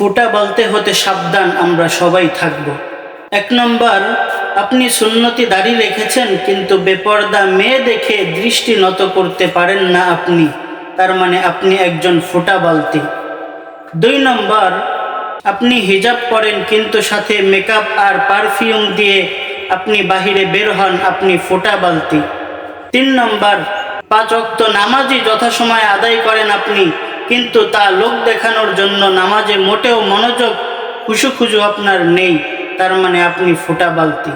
ফোঁটা বলতে হতে সাবধান, আমরা সবাই থাকব। 1 নম্বর, আপনি সুন্নতি দাড়ি রেখেছেন কিন্তু বেপর্দা মেয়ে দেখে দৃষ্টি নত করতে পারেন না আপনি, তার মানে আপনি একজন ফোঁটা বালতি। 2 নম্বর, আপনি হিজাব পরেন কিন্তু সাথে মেকআপ আর পারফিউম দিয়ে আপনি বাহিরে বের হন, আপনি ফোঁটা বালতি। 3 নম্বর, 5 ওয়াক্ত নামাজই যথাসময়ে আদায় করেন আপনি, কিন্তু তা লোক দেখানোর জন্য নামাজে মোটেও মনোযোগ খুশু আপনার নেই, তার মানে আপনি ফোঁটা বালতি।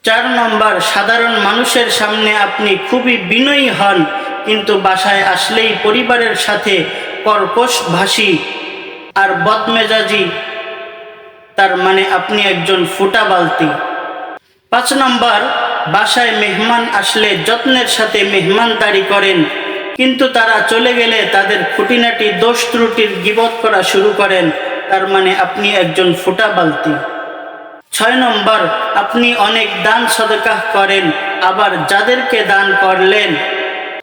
4 নম্বর, সাধারণ মানুষের সামনে আপনি খুবই বিনয়ী হন, কিন্তু বাসায় আসলেই পরিবারের সাথে কর্কশ ভাষী আর বদমেজাজি, তার মানে আপনি একজন ফোঁটা বালতি। 5 নম্বর, বাসায় মেহমান আসলে যত্নের সাথে মেহমানদারি করেন, কিন্তু তারা চলে গেলে তাদের খুঁটিনাটি দোষ ত্রুটির গীবত করা শুরু করেন, তার মানে আপনি একজন ফোঁটা বালতি। 6 নম্বর, আপনি অনেক দান সদকাহ করেন, আবার যাদেরকে দান করলেন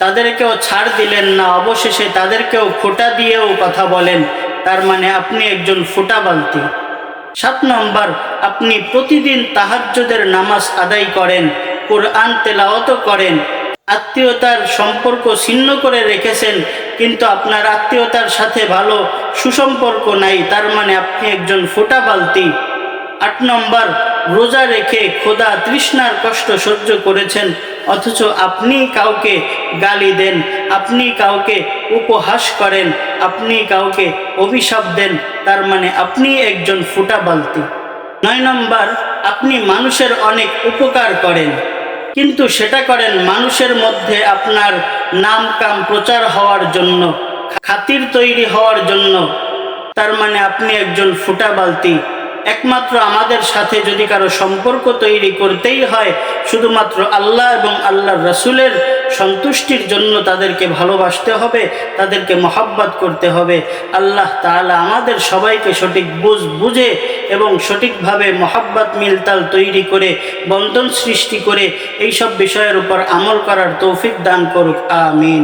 তাদেরকেও ছাড় দিলেন না, অবশেষে তাদেরকেও খোঁটা দিয়েও কথা বলেন, তার মানে আপনি একজন ফোঁটা বালতি। 7 নম্বর, আপনি প্রতিদিন তাহাজ্জুদের নামাজ আদায় করেন, কোরআন তেলাওয়াত করেন, আত্মীয়তার সম্পর্ক ছিন্ন করে রেখেছেন, কিন্তু আপনার আত্মীয়তার সাথে ভালো সুসম্পর্ক নাই, তার মানে আপনি একজন ফোঁটা বালতি। 8 নম্বর, রোজা রেখে ক্ষুধা তৃষ্ণার কষ্ট সহ্য করেছেন, অথচ আপনি কাউকে গালি দেন, আপনি কাউকে উপহাস করেন, আপনি কাউকে অভিশাপ দেন, তার মানে আপনি একজন ফোঁটা বালতি। 9 নম্বর, আপনি মানুষের অনেক উপকার করেন, কিন্তু সেটা করেন মানুষের মধ্যে আপনার নাম কাম প্রচার হওয়ার জন্য, খাতির তৈরি হওয়ার জন্য, তার মানে আপনি একজন ফোঁটা বালতি। একমাত্র আমাদের সাথে যদি কারো সম্পর্ক তৈরি করতেই হয়, শুধুমাত্র আল্লাহ এবং আল্লাহর রাসূলের সন্তুষ্টির জন্য তাদেরকে ভালোবাসতে হবে, তাদেরকে মহব্বত করতে হবে। আল্লাহ তাআলা আমাদের সবাইকে সঠিক বুঝে এবং সঠিকভাবে মহব্বত মিলতাল তৈরি করে বন্ধন সৃষ্টি করে এইসব বিষয়ের উপর আমল করার তৌফিক দান করুক, আমিন।